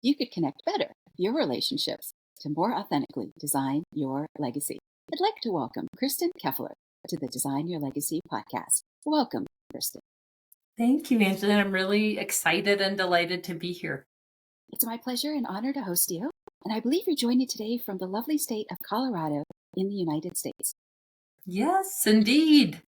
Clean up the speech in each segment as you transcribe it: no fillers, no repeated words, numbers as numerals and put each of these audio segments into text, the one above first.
you could connect better your relationships to more authentically design your legacy. I'd like to welcome Kirsten Keffeler to the Design Your Legacy podcast. Welcome, Kirsten. Thank you, Angela. I'm really excited and delighted to be here. It's my pleasure and honor to host you, and I believe you're joining today from the lovely state of Colorado in the United States. Yes, indeed.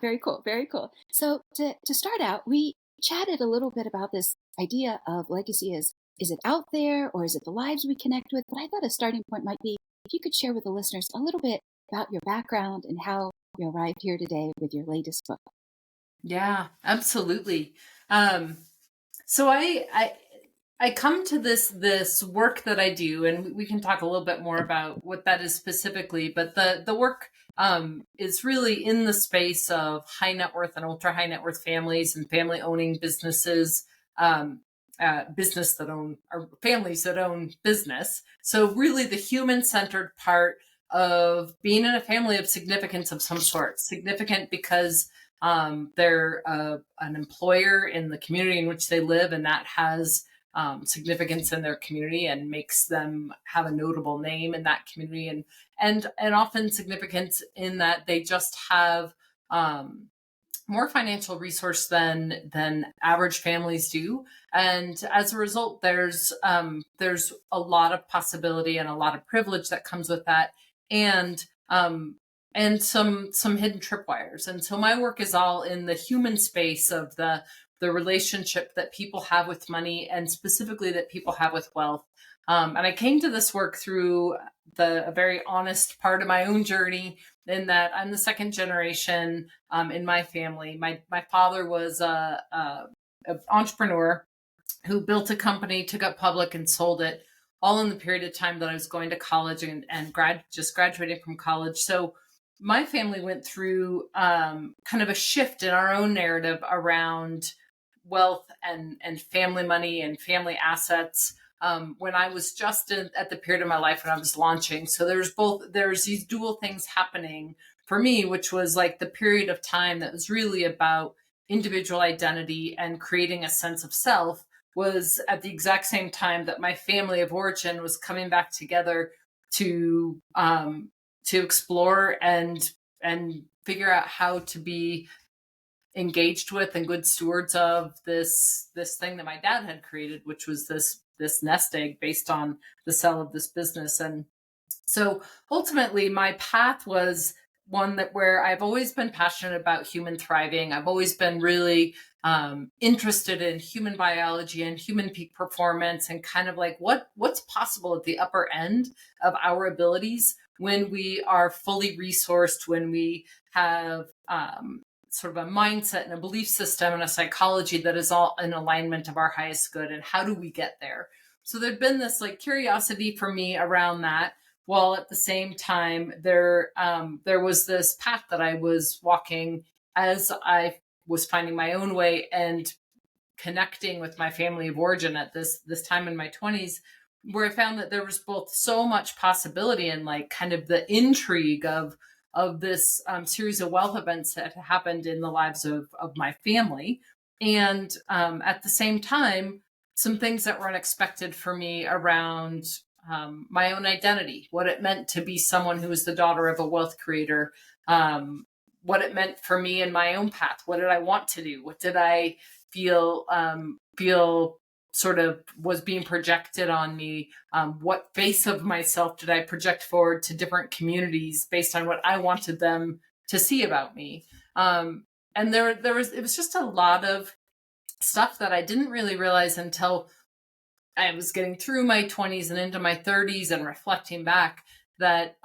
Very cool, very cool. So to start out, we chatted a little bit about this idea of legacy is it out there or is it the lives we connect with? But I thought a starting point might be if you could share with the listeners a little bit about your background and how you arrived here today with your latest book. Yeah, absolutely. So I come to this work that I do, and we can talk a little bit more about what that is specifically. But the work is really in the space of high net worth and ultra high net worth families and family owning businesses, business that own or families that own business. So really, the human centered part of being in a family of significance of some sort, significant because they're an employer in the community in which they live, and that has significance in their community and makes them have a notable name in that community, and often significance in that they just have more financial resource than average families do, and as a result, there's a lot of possibility and a lot of privilege that comes with that, and some hidden tripwires. And so my work is all in the human space of the relationship that people have with money, and specifically that people have with wealth. And I came to this work through a very honest part of my own journey, in that I'm the second generation in my family. My father was an entrepreneur who built a company, took it public, and sold it, all in the period of time that I was going to college and just graduating from college. So my family went through kind of a shift in our own narrative around wealth and family money and family assets when I was just at the period of my life when I was launching. So there's these dual things happening for me, which was like the period of time that was really about individual identity and creating a sense of self, was at the exact same time that my family of origin was coming back together to explore and figure out how to be engaged with and good stewards of this thing that my dad had created, which was this nest egg based on the sale of this business. And so ultimately my path was one where I've always been passionate about human thriving. I've always been really interested in human biology and human peak performance, and kind of like what's possible at the upper end of our abilities when we are fully resourced, when we have sort of a mindset and a belief system and a psychology that is all in alignment of our highest good, and how do we get there? So there'd been this like curiosity for me around that, while at the same time there was this path that I was walking as I was finding my own way and connecting with my family of origin at this time in my 20s, where I found that there was both so much possibility and like kind of the intrigue of this series of wealth events that had happened in the lives of my family, and at the same time some things that were unexpected for me around my own identity, what it meant to be someone who was the daughter of a wealth creator, what it meant for me in my own path. What did I want to do? What did I feel sort of was being projected on me? What face of myself did I project forward to different communities based on what I wanted them to see about me? And it was just a lot of stuff that I didn't really realize until I was getting through my 20s and into my 30s and reflecting back, that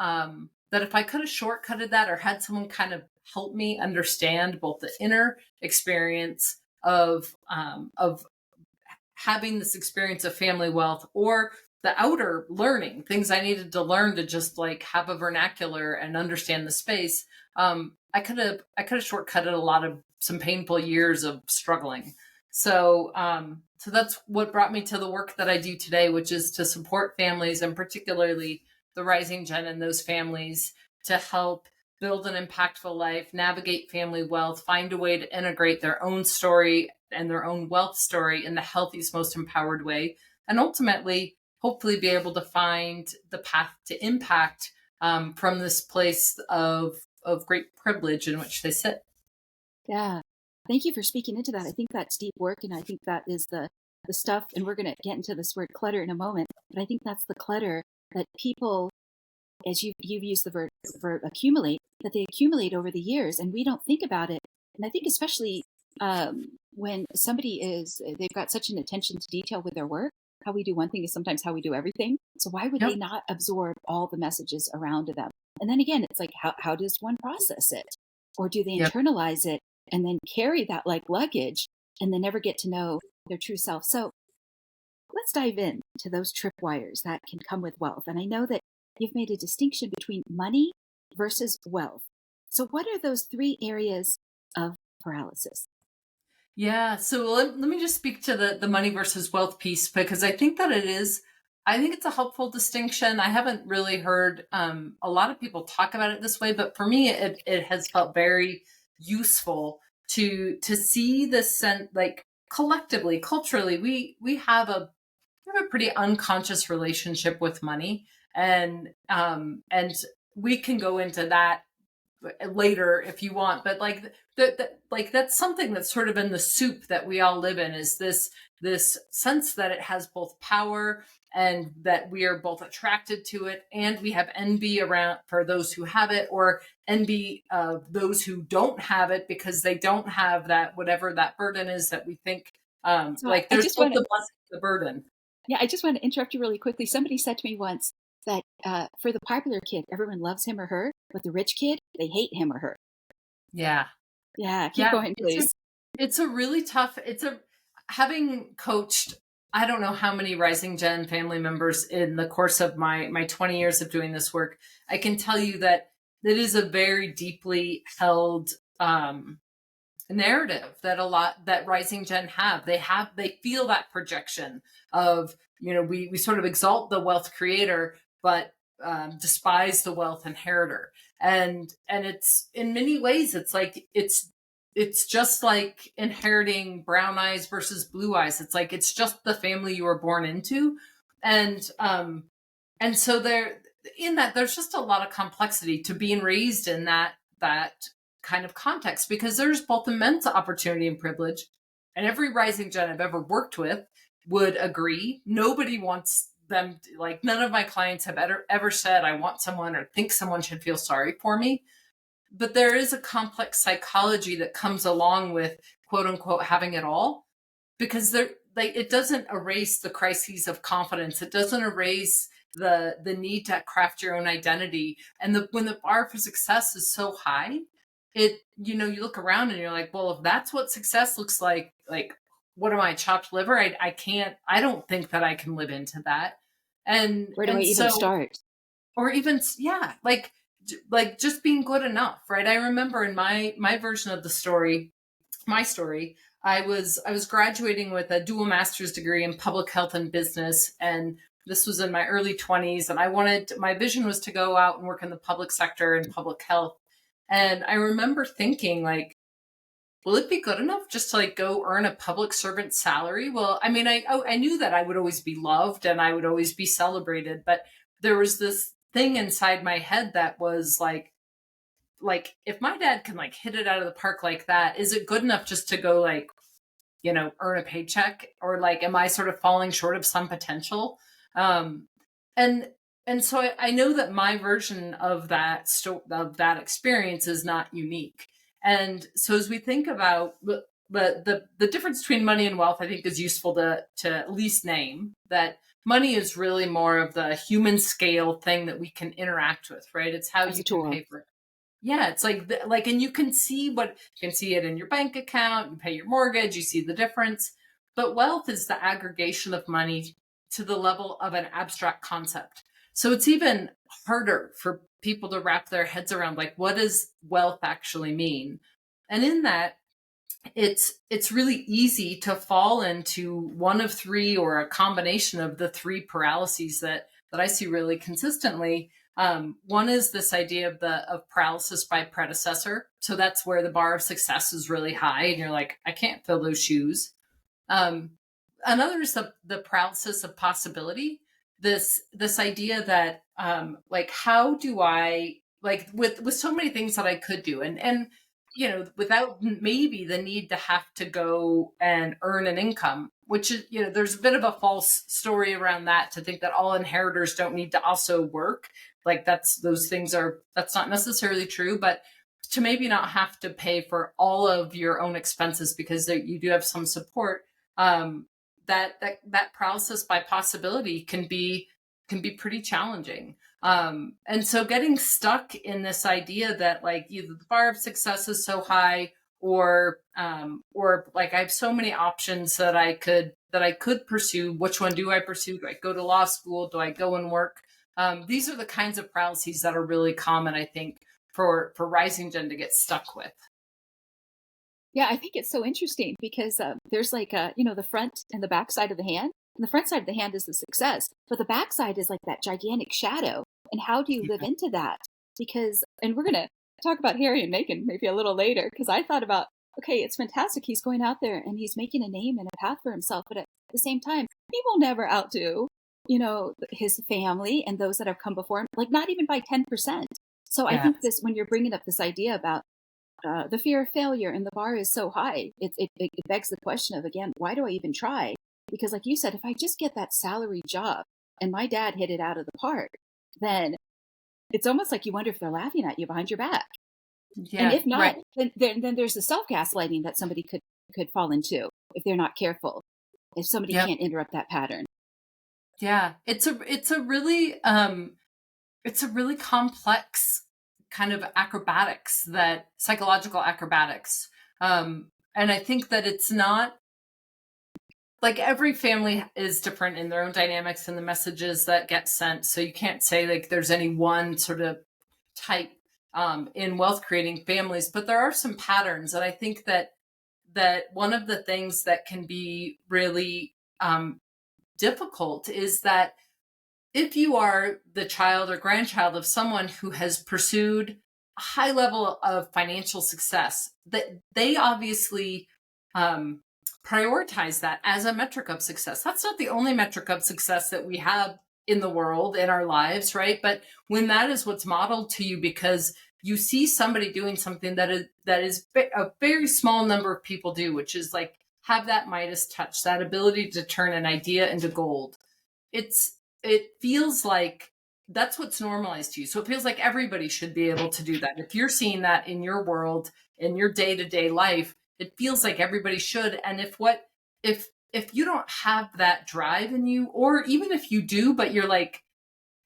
if I could have shortcutted that or had someone kind of help me understand both the inner experience of having this experience of family wealth, or the outer learning, things I needed to learn to just like have a vernacular and understand the space, I could have shortcutted a lot of some painful years of struggling. So that's what brought me to the work that I do today, which is to support families, and particularly the rising gen and those families, to help build an impactful life, navigate family wealth, find a way to integrate their own story and their own wealth story in the healthiest, most empowered way, and ultimately, hopefully, be able to find the path to impact from this place of great privilege in which they sit. Yeah. Thank you for speaking into that. I think that's deep work, and I think that is the stuff, and we're going to get into this word clutter in a moment, but I think that's the clutter that people, as you've used the verb accumulate, that they accumulate over the years, and we don't think about it. And I think especially when they've got such an attention to detail with their work, how we do one thing is sometimes how we do everything. So why would they Yep. not absorb all the messages around them? And then again, it's like, how does one process it? Or do they Yep. internalize it and then carry that like luggage and then never get to know their true self? So let's dive in to those tripwires that can come with wealth. And I know that you've made a distinction between money versus wealth. So what are those three areas of paralysis? Yeah. So let me just speak to the money versus wealth piece, because I think that I think it's a helpful distinction. I haven't really heard a lot of people talk about it this way, but for me, it has felt very useful to see this sense, like collectively, culturally, we have a pretty unconscious relationship with money, and we can go into that later if you want, but like that's something that's sort of in the soup that we all live in, is this sense that it has both power and that we are both attracted to it, and we have envy around for those who have it, or envy of those who don't have it because they don't have that, whatever that burden is that we think, So like I there's just both want to, the blessing and the burden. yeah, I just want to interrupt you really quickly. Somebody said to me once that for the popular kid, everyone loves him or her, but the rich kid, they hate him or her. Yeah. Yeah, keep Yeah, going, please. it's a really tough, it's a having coached I don't know how many Rising Gen family members in the course of my 20 years of doing this work. I can tell you that it is a very deeply held narrative that a lot that Rising Gen they feel that projection of, we sort of exalt the wealth creator, but despise the wealth inheritor. And it's, in many ways, it's like it's just like inheriting brown eyes versus blue eyes. It's like it's just the family you were born into. And um and so there's just a lot of complexity to being raised in that kind of context, because there's both immense opportunity and privilege. And every Rising Gen I've ever worked with would agree. Nobody wants them like, none of my clients have ever said I want someone or think someone should feel sorry for me. But there is a complex psychology that comes along with, quote unquote, having it all, because it doesn't erase the crises of confidence. It doesn't erase the need to craft your own identity. And when the bar for success is so high, you look around and you're like, well, if that's what success looks like, what am I, chopped liver? I don't think that I can live into that. and Where do I and even so, start? or even, yeah, like just being good enough, right? I remember in my version of the story, my story, I was graduating with a dual master's degree in public health and business, and this was in my early 20s, and my vision was to go out and work in the public sector and public health. And I remember thinking, like, will it be good enough just to like go earn a public servant salary? Well, I mean, I knew that I would always be loved and I would always be celebrated, but there was this thing inside my head that was like, if my dad can like hit it out of the park like that, is it good enough just to go like, earn a paycheck? Or like, am I sort of falling short of some potential? Um, and and so I know that my version of that experience is not unique. And so as we think about the difference between money and wealth, I think is useful to at least name that money is really more of the human scale thing that we can interact with, right? It's how As a you can tool. pay for it. Yeah, it's like, and you can see it in your bank account, you pay your mortgage, you see the difference. But wealth is the aggregation of money to the level of an abstract concept. So it's even harder for people to wrap their heads around, like, what does wealth actually mean? And in that, it's really easy to fall into one of three, or a combination of the three paralyses that I see really consistently, One is this idea of paralysis by predecessor. So that's where the bar of success is really high, and you're like, I can't fill those shoes. Um, Another is the paralysis of possibility. This idea that like, how do I, like, with so many things that I could do, and without maybe the need to have to go and earn an income, which is, there's a bit of a false story around that, to think that all inheritors don't need to also work. Like, that's not necessarily true, but to maybe not have to pay for all of your own expenses because you do have some support. um, that paralysis by possibility can be pretty challenging. And so getting stuck in this idea that, like, either the bar of success is so high, or like, I have so many options that I could pursue. Which one do I pursue? Do I go to law school? Do I go and work? These are the kinds of paralyses that are really common, I think, for rising gen to get stuck with. Yeah, I think it's so interesting because there's like the front and the back side of the hand. And the front side of the hand is the success, but the back side is like that gigantic shadow. And how do you live Yeah. into that? Because, and we're gonna talk about Harry and Meghan maybe a little later. Because I thought about, okay, it's fantastic. He's going out there and he's making a name and a path for himself, but at the same time, he will never outdo, his family and those that have come before him. Like not even by 10%. So I Yeah. think this, when you're bringing up this idea about the fear of failure and the bar is so high, it begs the question of, again, why do I even try? Because like you said, if I just get that salary job and my dad hit it out of the park, then it's almost like you wonder if they're laughing at you behind your back. And Yeah. if not, Right. then there's the self-gaslighting that somebody could fall into if they're not careful, if somebody Yep. can't interrupt that pattern. Yeah. It's a really complex kind of acrobatics, that psychological acrobatics. And I think that it's not, like, every family is different in their own dynamics and the messages that get sent. So you can't say like there's any one sort of type in wealth creating families, but there are some patterns. And I think that one of the things that can be really difficult is that if you are the child or grandchild of someone who has pursued a high level of financial success, that they obviously um, prioritize that as a metric of success. That's not the only metric of success that we have in the world, in our lives, right? But when that is what's modeled to you, because you see somebody doing something that is a very small number of people do, which is like have that Midas touch, that ability to turn an idea into gold. It feels like that's what's normalized to you. So it feels like everybody should be able to do that. If you're seeing that in your world, in your day-to-day life, it feels like everybody should. And if you don't have that drive in you, or even if you do, but you're like,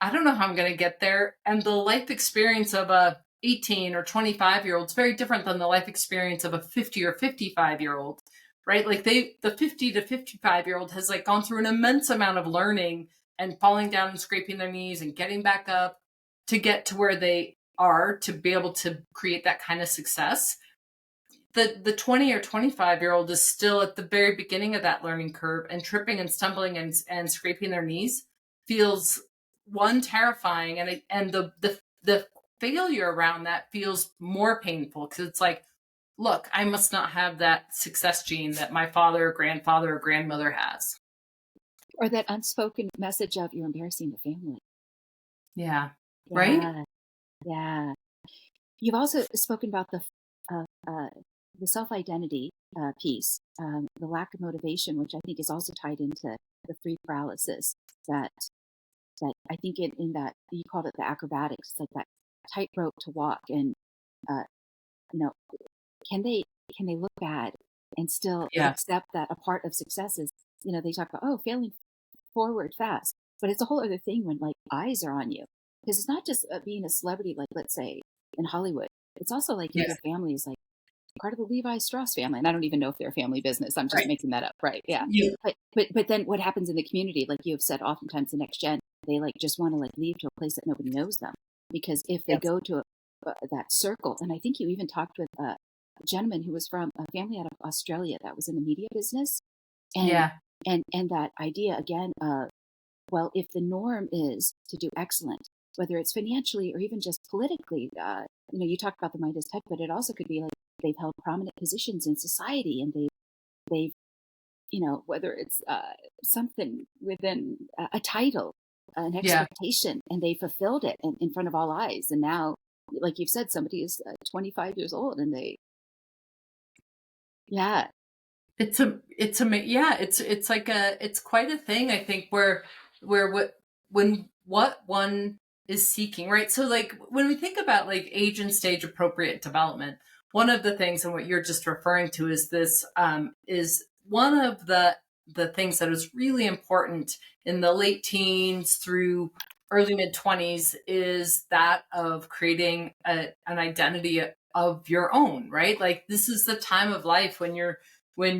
I don't know how I'm going to get there, and the life experience of a 18 or 25-year-old is very different than the life experience of a 50 or 55-year-old, right? Like, the 50 to 55-year-old has like gone through an immense amount of learning and falling down and scraping their knees and getting back up to get to where they are, to be able to create that kind of success. The 20 or 25-year-old is still at the very beginning of that learning curve, and tripping and stumbling and scraping their knees feels, one, terrifying, and the failure around that feels more painful, because it's like, look, I must not have that success gene that my father or grandfather or grandmother has. Or that unspoken message of, you're embarrassing the family. Yeah. Right? Yeah, yeah. You've also spoken about uh, uh, the self identity piece, the lack of motivation, which I think is also tied into the three paralysis. That I think in that you called it the acrobatics, like that tightrope to walk, and uh, you know, can they look bad and still Yeah. accept that a part of success is, they talk about, oh, failing forward fast, but it's a whole other thing when like eyes are on you, because it's not just being a celebrity, like let's say in Hollywood. It's also like if Yeah. your family is like part of the Levi Strauss family, and I don't even know if they're a family business. I'm just Right. making that up, right? Yeah. Yeah. But then what happens in the community? Like you have said, oftentimes the next gen, they like just want to like leave to a place that nobody knows them, because if they Yes. go to that circle, and I think you even talked with a gentleman who was from a family out of Australia that was in the media business, and Yeah. and that idea again of, well, if the norm is to do excellent, whether it's financially or even just politically. You talk about the Midas touch, but it also could be like they've held prominent positions in society, and they've whether it's something within a title, an Yeah. expectation, and they fulfilled it in front of all eyes. And now, like you've said, somebody is 25 years old, and yeah, It's like it's quite a thing, I think, where what one is seeking, right? So like when we think about like age and stage appropriate development, one of the things, and what you're just referring to is this, is one of the things that is really important in the late teens through early mid 20s, is that of creating an identity of your own, right? Like this is the time of life when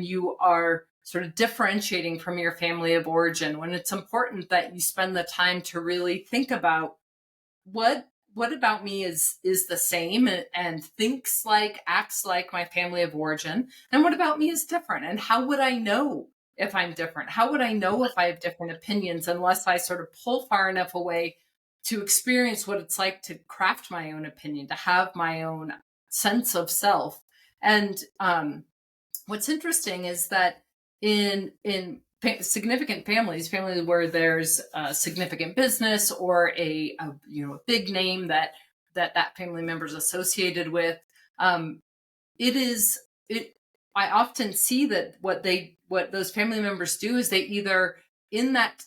you are sort of differentiating from your family of origin, when it's important that you spend the time to really think about what about me is the same and thinks like, acts like my family of origin, and what about me is different, and how would I know if I'm different? How would I know if I have different opinions unless I sort of pull far enough away to experience what it's like to craft my own opinion, to have my own sense of self? And what's interesting is that in significant families where there's a significant business or a big name that family member is associated with, um, it is it I often see that what those family members do is they either, in that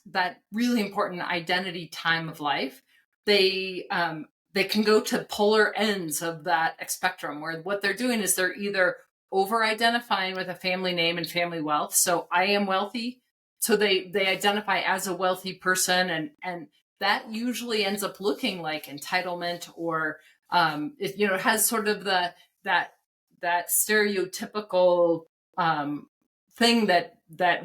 really important identity time of life, they can go to polar ends of that spectrum, where what they're doing is they're either over identifying with a family name and family wealth. So I am wealthy. So they identify as a wealthy person, and that usually ends up looking like entitlement, or it has sort of that that stereotypical thing that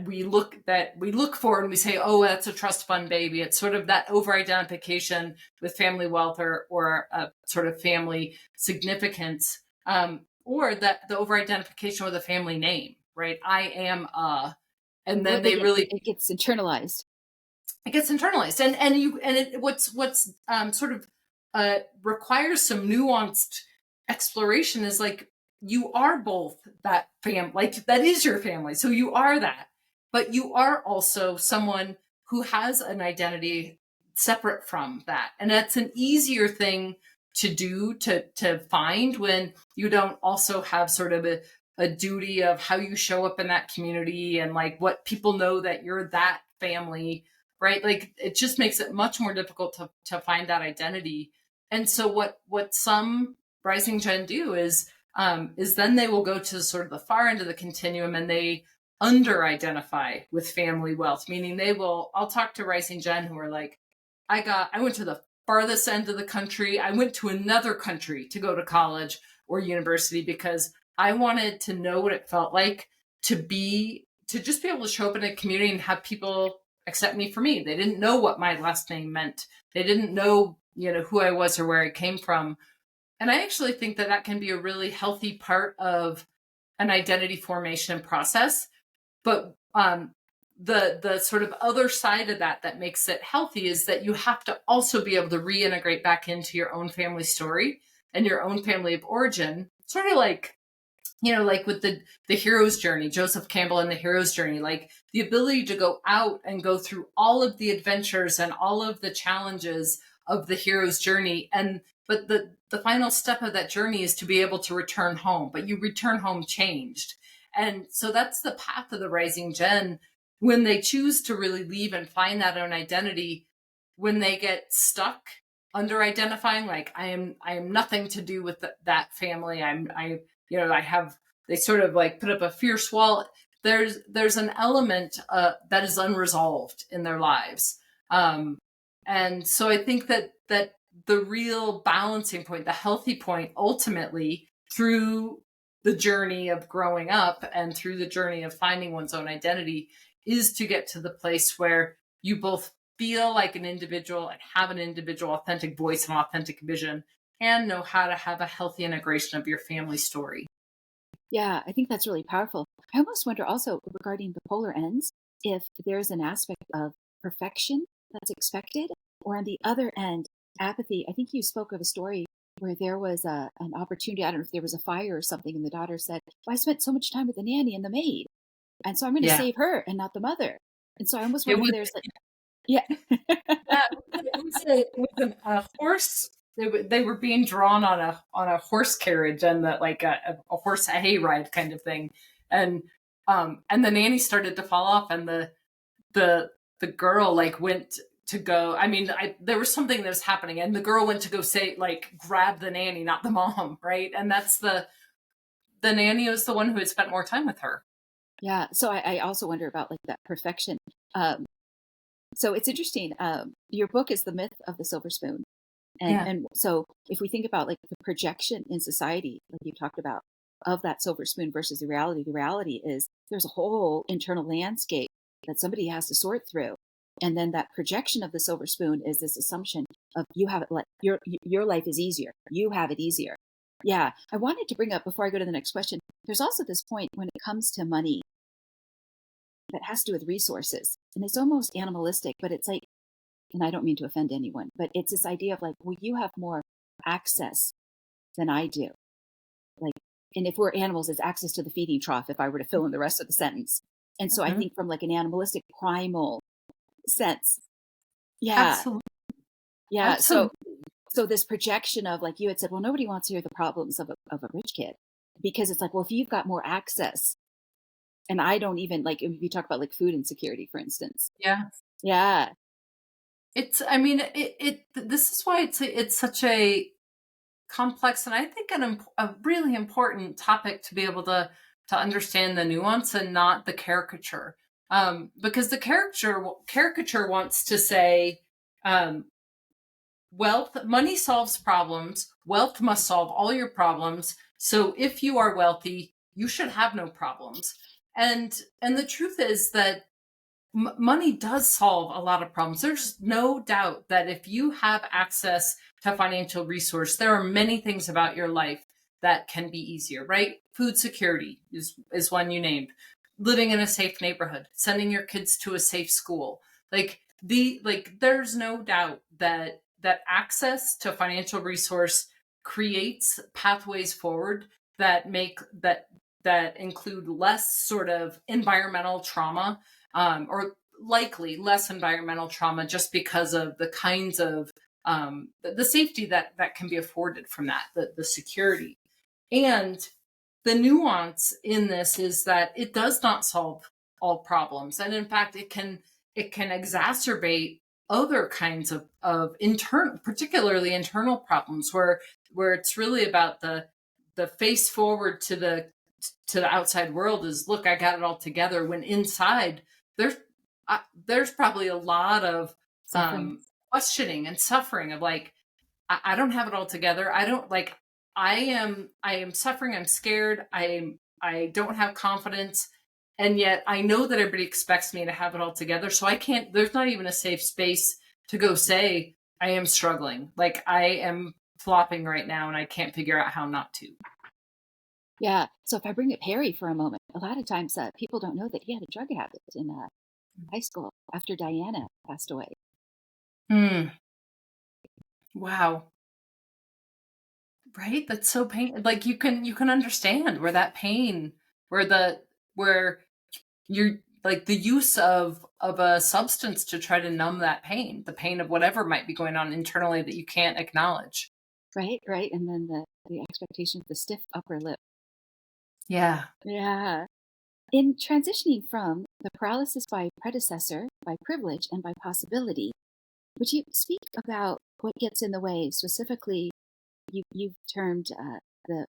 we look for, and we say, oh, that's a trust fund baby. It's sort of that over identification with family wealth, or a sort of family significance, or that the over identification with a family name, right? I am and then they really, it gets internalized. it gets internalized, what's sort of requires some nuanced exploration is like, you are both that family, like that is your family, so you are that, but you are also someone who has an identity separate from that, and that's an easier thing to do, to find, when you don't also have sort of a duty of how you show up in that community, and like what people know that you're that family, right? Like it just makes it much more difficult to find that identity. And so what some rising gen do is then they will go to sort of the far end of the continuum, and they under identify with family wealth, meaning I'll talk to rising gen who are like, I went to the farthest end of the country. I went to another country to go to college or university because I wanted to know what it felt like to just be able to show up in a community and have people accept me for me. They didn't know what my last name meant. They didn't know, who I was or where I came from. And I actually think that can be a really healthy part of an identity formation process. But the sort of other side of that makes it healthy is that you have to also be able to reintegrate back into your own family story and your own family of origin, sort of like, like with the hero's journey, Joseph Campbell and the hero's journey, like the ability to go out and go through all of the adventures and all of the challenges of the hero's journey. But the final step of that journey is to be able to return home, but you return home changed. And so that's the path of the rising gen, when they choose to really leave and find that own identity, when they get stuck under identifying, like I am nothing to do with that family. They sort of like put up a fierce wall. There's an element that is unresolved in their lives. And so I think that the real balancing point, the healthy point, ultimately through the journey of growing up and through the journey of finding one's own identity, is to get to the place where you both feel like an individual and have an individual authentic voice and authentic vision, and know how to have a healthy integration of your family story. Yeah, I think that's really powerful. I almost wonder also, regarding the polar ends, if there's an aspect of perfection that's expected, or on the other end, apathy. I think you spoke of a story where there was an opportunity. I don't know if there was a fire or something, and the daughter said, well, I spent so much time with the nanny and the maid, and so I'm going to Yeah. save her and not the mother. And so I almost It wonder if was, there's like, yeah. yeah, it was a horse. They were being drawn on a horse carriage and like a horse hayride kind of thing, and and the nanny started to fall off, and the the girl like went to go. I mean, there was something that was happening, and the girl went to go say like grab the nanny, not the mom, right? And that's the nanny was the one who had spent more time with her. Yeah. So I also wonder about like that perfection. Um, so it's interesting. Your book is The Myth of the Silver Spoon. Yeah. And so if we think about like the projection in society, like you talked about, of that silver spoon versus the reality is there's a whole internal landscape that somebody has to sort through. And then that projection of the silver spoon is this assumption of you have it like your life is easier. You have it easier. Yeah. I wanted to bring up before I go to the next question, there's also this point when it comes to money that has to do with resources. And it's almost animalistic, but it's like, and I don't mean to offend anyone, but it's this idea of like, well, you have more access than I do. Like, and if we're animals, it's access to the feeding trough, if I were to fill in the rest of the sentence. And so I Mhm. think from like an animalistic primal sense, yeah, Absolutely. yeah. So, Absolutely. so this projection of like you had said, well, nobody wants to hear the problems of a rich kid because it's like, well, if you've got more access, and I don't even like if you talk about like food insecurity, for instance. Yeah. Yeah, I mean, this is why it's such a complex and I think a really important topic to be able to understand the nuance and not the caricature. Because the caricature wants to say, um, wealth, money solves problems. Wealth must solve all your problems. So if you are wealthy, you should have no problems. And the truth is that money does solve a lot of problems. There's no doubt that if you have access to financial resource, there are many things about your life that can be easier, right? Food security is one you named. Living in a safe neighborhood, sending your kids to a safe school. There's no doubt that access to financial resource creates pathways forward that make that include less sort of environmental trauma, or likely less environmental trauma just because of the kinds of the safety that can be afforded from that, the security. And the nuance in this is that it does not solve all problems. And in fact, it can exacerbate other kinds of internal, particularly internal problems where it's really about the face forward to the outside world is, look, I got it all together, when inside there's there's probably a lot of suffering. questioning and suffering of like, I don't have it all together. I don't like, I am suffering. I'm scared. I don't have confidence. And yet I know that everybody expects me to have it all together. So I can't, there's not even a safe space to go say, I am struggling. Like I am flopping right now and I can't figure out how not to. Yeah. So if I bring up Harry for a moment, a lot of times people don't know that he had a drug habit in high school after Diana passed away. Hmm. Wow. Right? That's so pain, like you can understand where that pain, where where you're like the use of a substance to try to numb that pain, the pain of whatever might be going on internally that you can't acknowledge. Right. Right. And then the expectation of the stiff upper lip. Yeah. Yeah. In transitioning from the paralysis by predecessor, by privilege, and by possibility, would you speak about what gets in the way? Specifically, you've termed the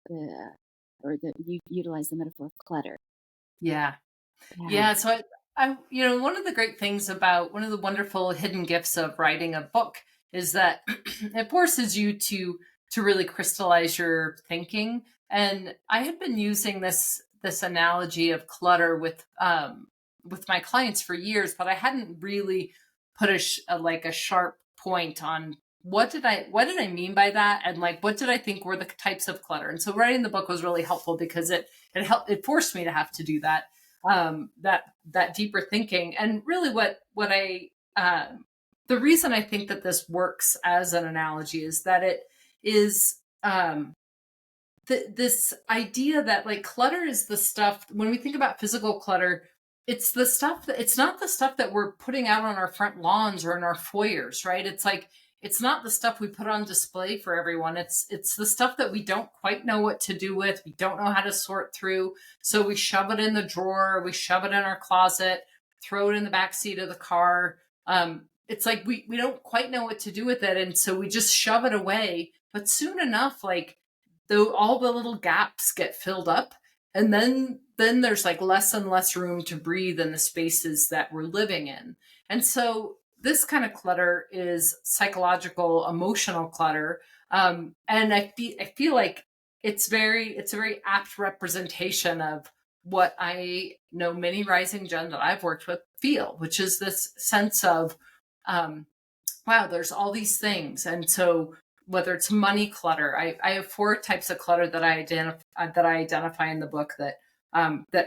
or the you utilize the metaphor of clutter. Yeah. Yeah. Yeah. So one of the great things about one of the wonderful hidden gifts of writing a book is that it forces you to really crystallize your thinking. And I had been using this analogy of clutter with my clients for years, but I hadn't really put like a sharp point on what did I mean by that, and like what did I think were the types of clutter. And so writing the book was really helpful because it forced me to have to do that, that deeper thinking. And really what I the reason I think that this works as an analogy is that it is this idea that like clutter is the stuff, when we think about physical clutter, it's the stuff that, it's not the stuff that we're putting out on our front lawns or in our foyers, right? It's like, it's not the stuff we put on display for everyone. It's the stuff that we don't quite know what to do with. We don't know how to sort through. So we shove it in the drawer, we shove it in our closet, throw it in the back seat of the car. It's like we don't quite know what to do with it. And so we just shove it away. But soon enough, like though all the little gaps get filled up, and then there's like less and less room to breathe in the spaces that we're living in. And so this kind of clutter is psychological, emotional clutter. And I feel like it's a very apt representation of what I know many rising gen that I've worked with feel, which is this sense of, wow, there's all these things. And so whether it's money clutter, I have 4 types of clutter that I identify in the book that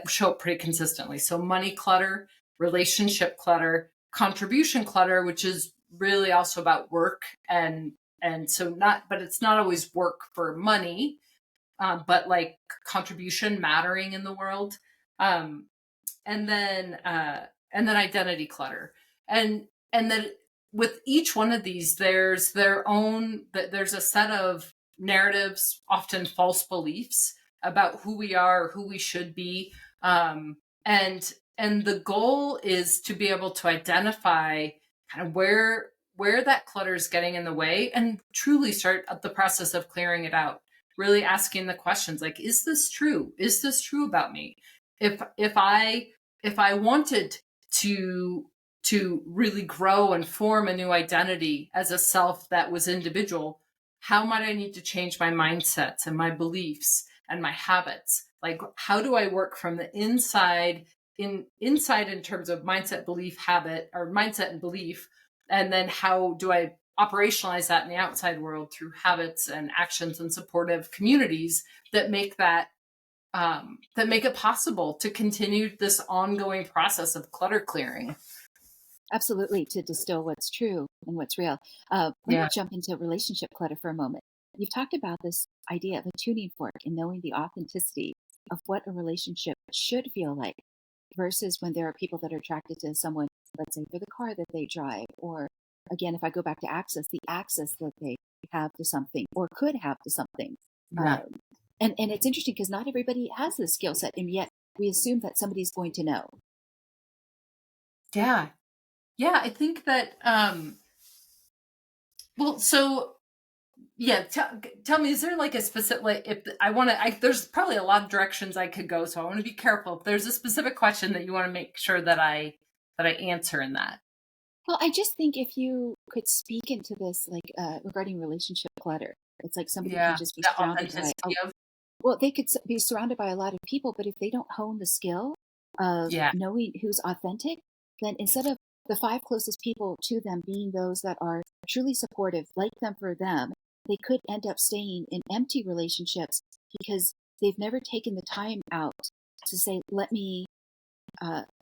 show up pretty consistently. So money clutter, relationship clutter, contribution clutter, which is really also about work, and so but it's not always work for money, but like contribution mattering in the world, and then identity clutter, and then with each one of these, there's a set of narratives, often false beliefs about who we are, who we should be, and the goal is to be able to identify kind of where that clutter is getting in the way and truly start the process of clearing it out. Really asking the questions like, is this true? Is this true about me? If I wanted to really grow and form a new identity as a self that was individual, how might I need to change my mindsets and my beliefs and my habits? Like, how do I work from the inside in terms of mindset, belief, habit, or mindset and belief? And then how do I operationalize that in the outside world through habits and actions and supportive communities that make that make it possible to continue this ongoing process of clutter clearing? Absolutely, to distill what's true and what's real. Let me jump into relationship clutter for a moment. You've talked about this idea of a tuning fork and knowing the authenticity of what a relationship should feel like versus when there are people that are attracted to someone, let's say for the car that they drive, or again, if I go back to access, the access that they have to something or could have to something. Yeah. And it's interesting because not everybody has this skill set, and yet we assume that somebody's going to know. Yeah. Yeah, I think that, well, so yeah, tell me, is there like a specific, like if I want to, there's probably a lot of directions I could go. So I want to be careful. If there's a specific question that you want to make sure that I answer in that. Well, I just think if you could speak into this, like regarding relationship clutter, it's like somebody can Yeah, just be the surrounded by, authenticity of, well, they could be surrounded by a lot of people, but if they don't hone the skill of yeah. knowing who's authentic, then instead of the 5 closest people to them being those that are truly supportive, like them for them, they could end up staying in empty relationships because they've never taken the time out to say, let me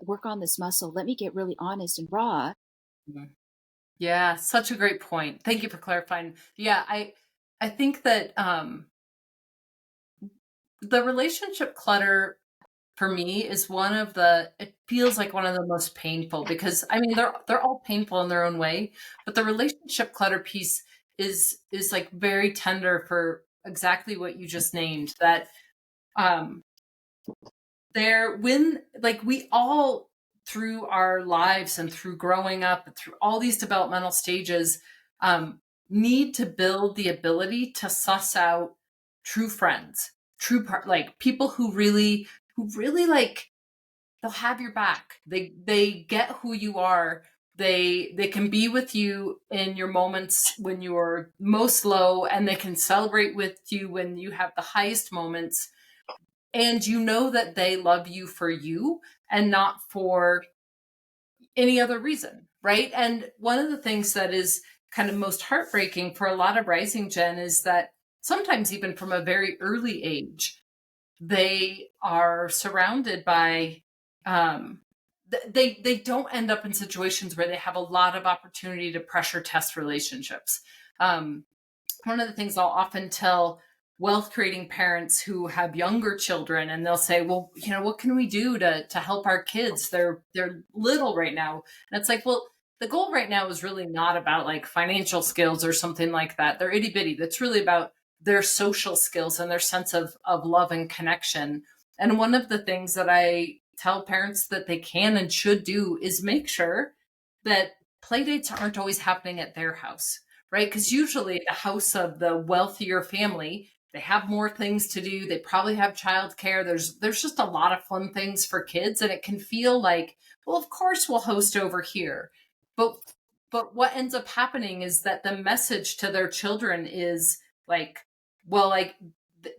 work on this muscle, let me get really honest and raw. Yeah, such a great point. Thank you for clarifying. Yeah, I think that the relationship clutter for me is it feels like one of the most painful, because I mean they're all painful in their own way, but the relationship clutter piece is like very tender for exactly what you just named, that um when like we all through our lives and through growing up and through all these developmental stages need to build the ability to suss out true friends, like people who really like, they'll have your back. They get who you are. They can be with you in your moments when you're most low, and they can celebrate with you when you have the highest moments. And you know that they love you for you and not for any other reason, right? And one of the things that is kind of most heartbreaking for a lot of rising gen is that sometimes even from a very early age, they are surrounded by they don't end up in situations where they have a lot of opportunity to pressure test relationships. One of the things I'll often tell wealth creating parents who have younger children, and they'll say, well, what can we do to help our kids? They're little right now. And it's like, well, the goal right now is really not about like financial skills or something like that. They're itty bitty. That's really about their social skills and their sense of love and connection. And one of the things that I tell parents that they can and should do is make sure that play dates aren't always happening at their house, right? Because usually the house of the wealthier family, they have more things to do. They probably have childcare. There's just a lot of fun things for kids, and it can feel like, well, of course we'll host over here. But what ends up happening is that the message to their children is like, well, like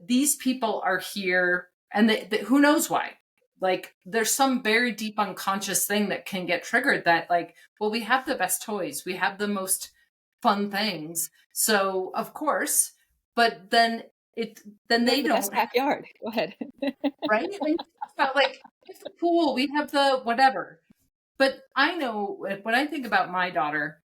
these people are here, and who knows why? Like there's some very deep unconscious thing that can get triggered that like, well, we have the best toys, we have the most fun things, so of course, but then We have they the don't, best backyard. Go ahead. right? And it's about like we have the pool, we have the whatever. But I know when I think about my daughter,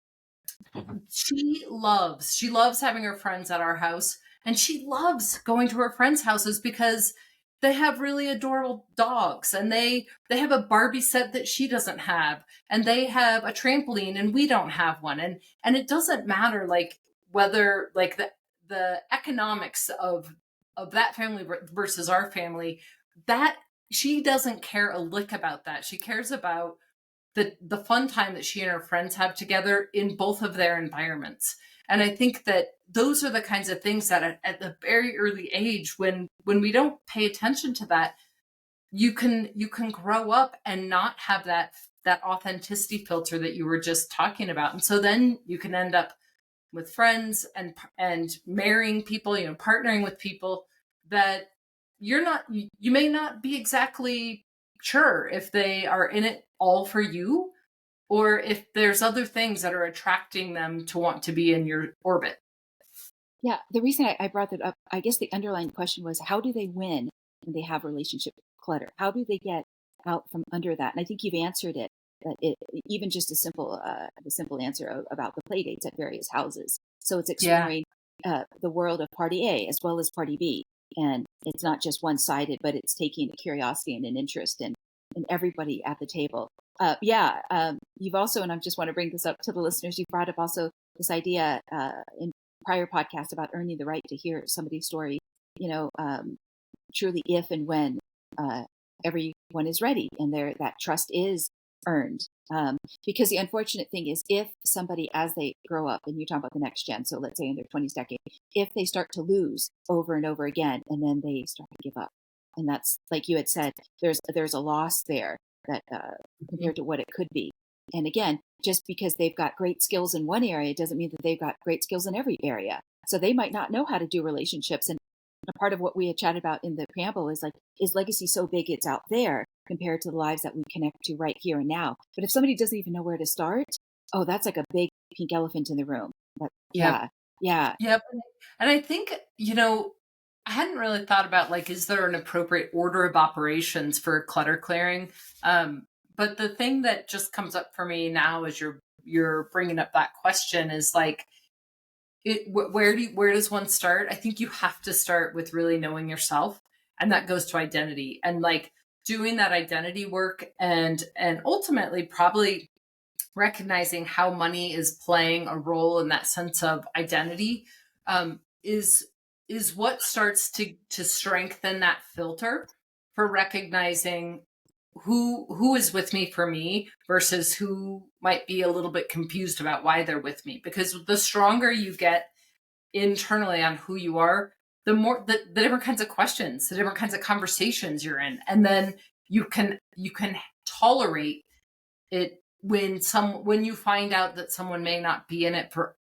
she loves having her friends at our house, and she loves going to her friends' houses because they have really adorable dogs, and they have a Barbie set that she doesn't have, and they have a trampoline and we don't have one, and it doesn't matter like whether like the economics of that family versus our family, that she doesn't care a lick about that. She cares about the fun time that she and her friends have together in both of their environments. And I think that those are the kinds of things that at the very early age, when we don't pay attention to that, you can grow up and not have that authenticity filter that you were just talking about. And so then you can end up with friends and marrying people, partnering with people that you may not be exactly sure if they are in it all for you, or if there's other things that are attracting them to want to be in your orbit. Yeah, the reason I brought that up, I guess the underlying question was, how do they win when they have relationship clutter? How do they get out from under that? And I think you've answered it. That even just the simple answer about the play dates at various houses. So it's Yeah. exploring the world of party A as well as party B, and it's not just one sided, but it's taking a curiosity and an interest in everybody at the table. You've also, and I just want to bring this up to the listeners, you've brought up also this idea in prior podcast about earning the right to hear somebody's story, truly if and when everyone is ready and that trust is earned. Because the unfortunate thing is, if somebody, as they grow up, and you're talking about the next gen, so let's say in their 20s decade, if they start to lose over and over again, and then they start to give up, and that's like you had said, there's a loss there that compared to what it could be. And again, just because they've got great skills in one area doesn't mean that they've got great skills in every area. So they might not know how to do relationships. And a part of what we had chatted about in the preamble is like, is legacy so big it's out there compared to the lives that we connect to right here and now? But if somebody doesn't even know where to start, oh, that's like a big pink elephant in the room. But, Yep. yeah. Yep. And I think, I hadn't really thought about like, is there an appropriate order of operations for clutter clearing? But the thing that just comes up for me now as you're bringing up that question is like, where does one start? I think you have to start with really knowing yourself, and that goes to identity, and like doing that identity work, and ultimately probably recognizing how money is playing a role in that sense of identity, is what starts to strengthen that filter for recognizing who is with me for me versus who might be a little bit confused about why they're with me. Because the stronger you get internally on who you are, the more the different kinds of questions, the different kinds of conversations you're in, and then you can tolerate it when you find out that someone may not be in it for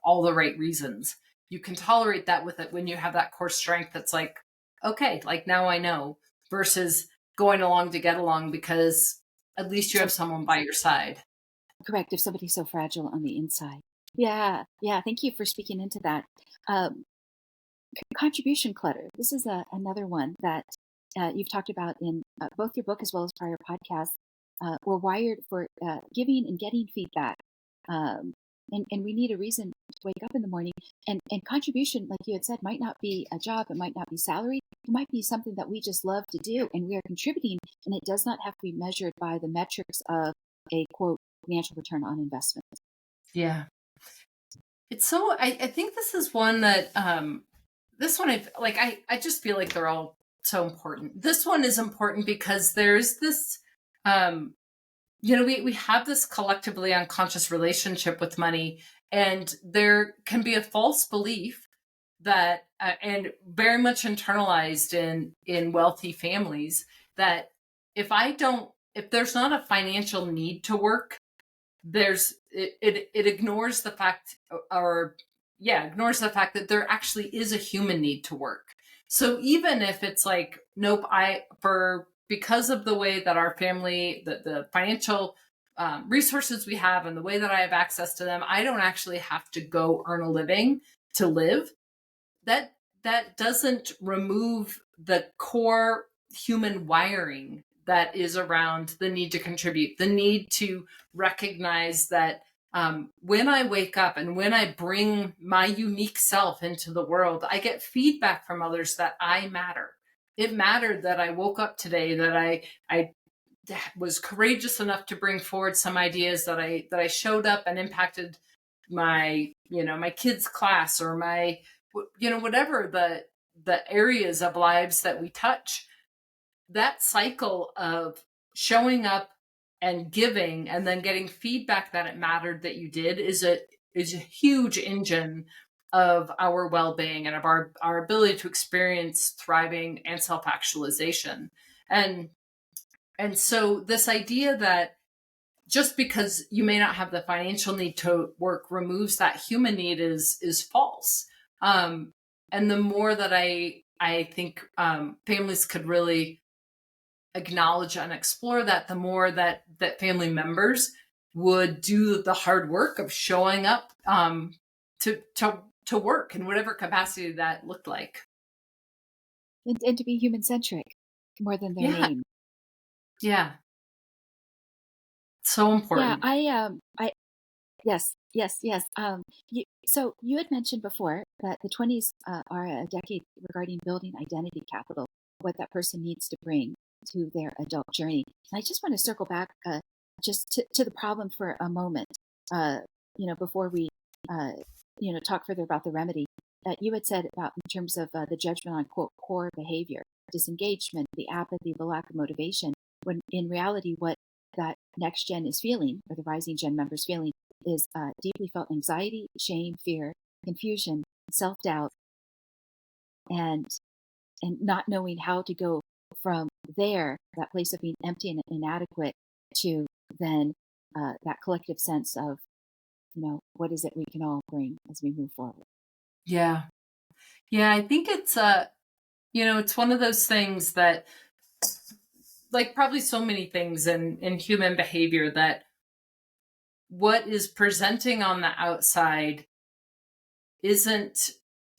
all the right reasons. You can tolerate that with it when you have that core strength that's like, okay, like now I know, versus going along to get along because at least you have someone by your side. Correct. If somebody's so fragile on the inside. Yeah. Thank you for speaking into that. Um, Contribution clutter. This is another one that you've talked about in both your book as well as prior podcasts. we're wired for giving and getting feedback. And we need a reason to wake up in the morning. And contribution, like you had said, might not be a job, it might not be salary, it might be something that we just love to do, and we are contributing, and it does not have to be measured by the metrics of a quote financial return on investment. Yeah. It's so, I think this is one that, this one, I just feel like they're all so important. This one is important because there's this, we have this collectively unconscious relationship with money, and there can be a false belief that, and very much internalized in wealthy families, that if there's not a financial need to work, it ignores the fact, ignores the fact that there actually is a human need to work. So even if it's like, nope, because of the way that our family, the financial resources we have and the way that I have access to them, I don't actually have to go earn a living to live. That doesn't remove the core human wiring that is around the need to contribute, the need to recognize that when I wake up and when I bring my unique self into the world, I get feedback from others that I matter. It mattered that I woke up today, that I was courageous enough to bring forward some ideas, that I showed up and impacted my kids' class, or my whatever the areas of lives that we touch. That cycle of showing up and giving and then getting feedback that it mattered that you did is a huge engine of our well-being and of our ability to experience thriving and self-actualization. And so this idea that just because you may not have the financial need to work removes that human need is false. And the more that I think families could really acknowledge and explore that, the more that family members would do the hard work of showing up to work in whatever capacity that looked like. And to be human centric more than their name. Yeah. So important. Yeah, yes. So you had mentioned before that the 20s are a decade regarding building identity capital, what that person needs to bring to their adult journey. And I just want to circle back just to the problem for a moment, before we, talk further about the remedy. That you had said about in terms of the judgment on quote core behavior, disengagement, the apathy, the lack of motivation, when in reality what that next gen is feeling, or the rising gen members feeling, is deeply felt anxiety, shame, fear, confusion, self-doubt, and not knowing how to go from there, that place of being empty and inadequate, to then that collective sense of, what is it we can all bring as we move forward. Yeah. I think it's it's one of those things that, like probably so many things in human behavior, that what is presenting on the outside isn't,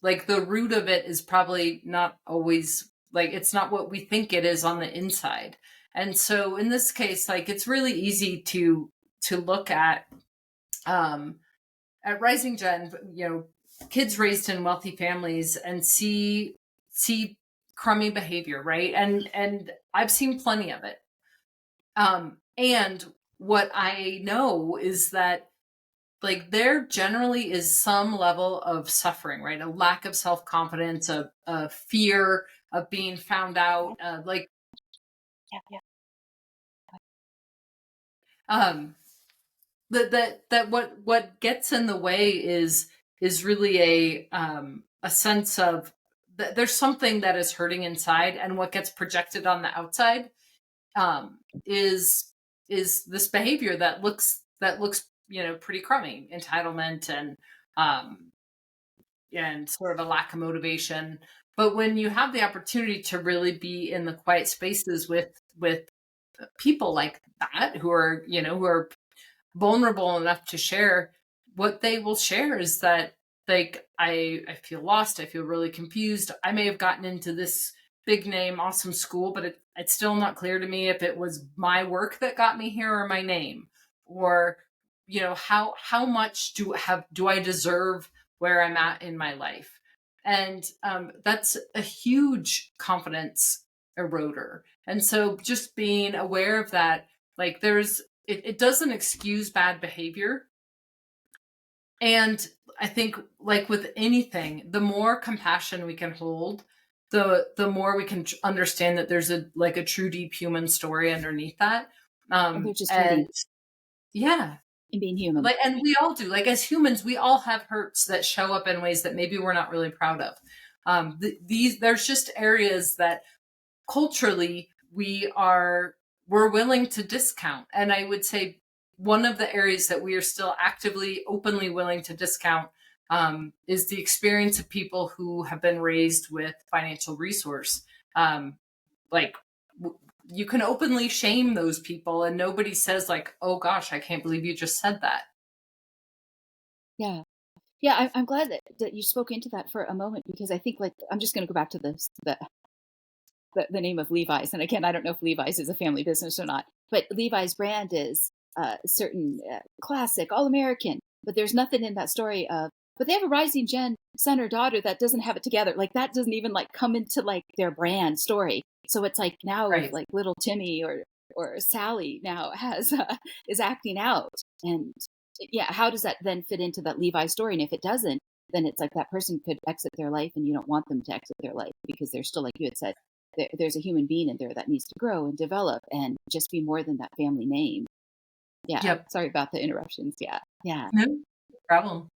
like, the root of it is probably not always, like, it's not what we think it is on the inside. And so in this case, like, it's really easy to look at rising gen, kids raised in wealthy families, and see crummy behavior, right? And I've seen plenty of it. And what I know is that, like, there generally is some level of suffering, right? A lack of self-confidence, a fear of being found out, that what gets in the way is really a sense of that there's something that is hurting inside, and what gets projected on the outside is this behavior that looks pretty crummy, entitlement and sort of a lack of motivation. But when you have the opportunity to really be in the quiet spaces with people like that, who are vulnerable enough to share, what they will share is that, like, I feel lost, I feel really confused, I may have gotten into this big name, awesome school, but it's still not clear to me if it was my work that got me here or my name, or how much do I deserve where I'm at in my life. And that's a huge confidence eroder. And so just being aware of that, like it doesn't excuse bad behavior. And I think, like with anything, the more compassion we can hold, the more we can understand that there's a true deep human story underneath that. And they're just And hurting yeah, and being human. like, and we all do, like, as humans, we all have hurts that show up in ways that maybe we're not really proud of. There's just areas that culturally we're willing to discount. And I would say one of the areas that we are still actively, openly willing to discount is the experience of people who have been raised with financial resource. Like you can openly shame those people and nobody says like, oh gosh, I can't believe you just said that. Yeah. Yeah, I'm glad that you spoke into that for a moment, because I think, like, I'm just going to go back to the name of Levi's. And again, I don't know if Levi's is a family business or not, but Levi's brand is certain classic, all American. But there's nothing in that story but they have a rising gen son or daughter that doesn't have it together. Like that doesn't even like come into like their brand story. So it's like now if Right. like little Timmy or Sally now has is acting out, and yeah, how does that then fit into that Levi story? And if it doesn't, then it's like that person could exit their life, and you don't want them to exit their life, because they're still, like you had said, there's a human being in there that needs to grow and develop and just be more than that family name. Yeah. Yep. Sorry about the interruptions. Yeah. Yeah. No problem.